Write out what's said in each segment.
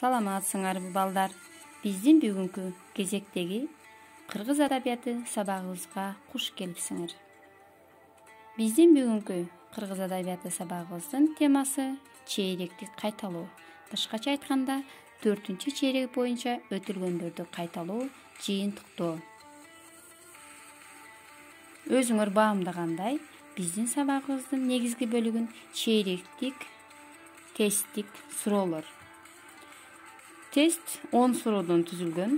Саламатсыңарбы балдар. Биздин бүгүнкү кезектеги кыргыз адабияты сабагыбызга куш келипсиңер. Биздин бүгүнкү кыргыз адабияты сабагыбыздын темасы чейректик кайталоо. Башкача айтканда, 4-чейрек боюнча өтүлгөндөрдү кайталоо, жыйынтыктоо. Өзүңөр баамдагандай, биздин сабагыбыздын негизги бөлүгүн чейректик, тесттик суроолор. Тест 10 суроодон түзүлгөн.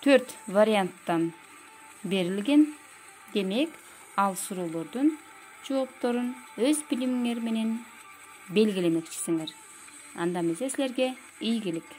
4 варианттан берилген. Демек, ал суроолордун жоопторун өз билимиңер менен белгилемекчисиңер. Анда эмесе силерге ийгилик.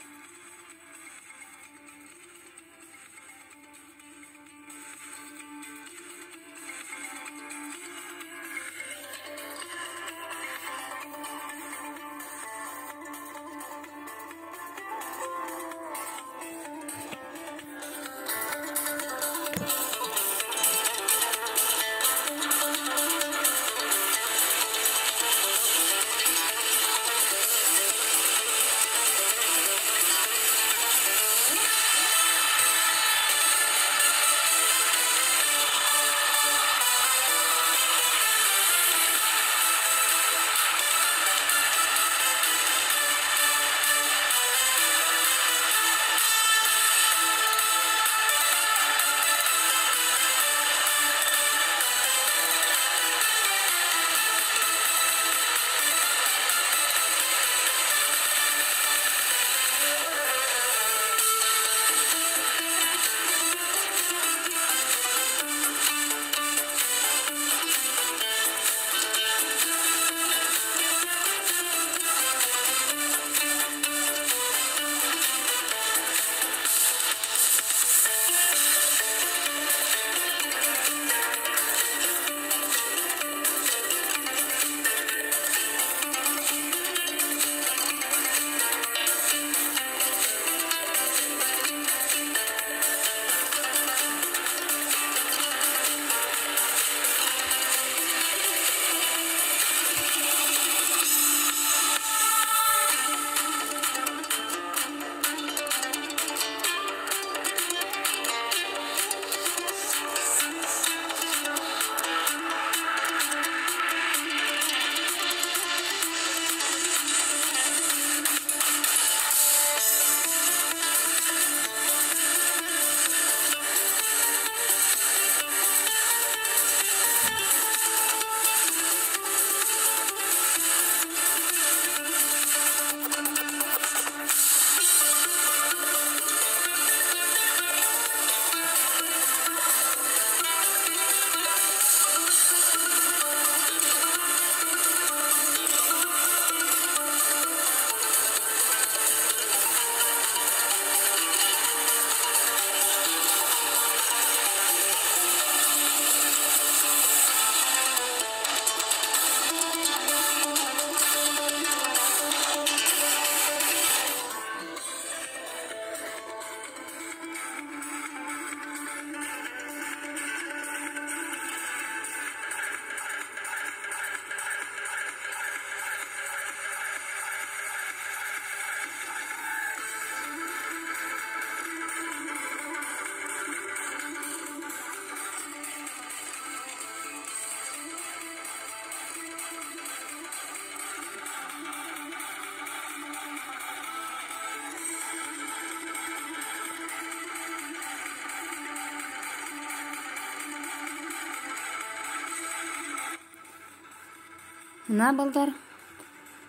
Мына балдар,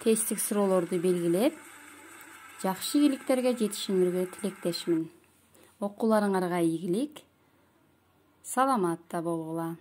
тесттик суроолорду белгилеп, жакшы ийгиликтерге жетишиңерге тилектешмин. Окууларыңарга ийгилик, саламатта болгула.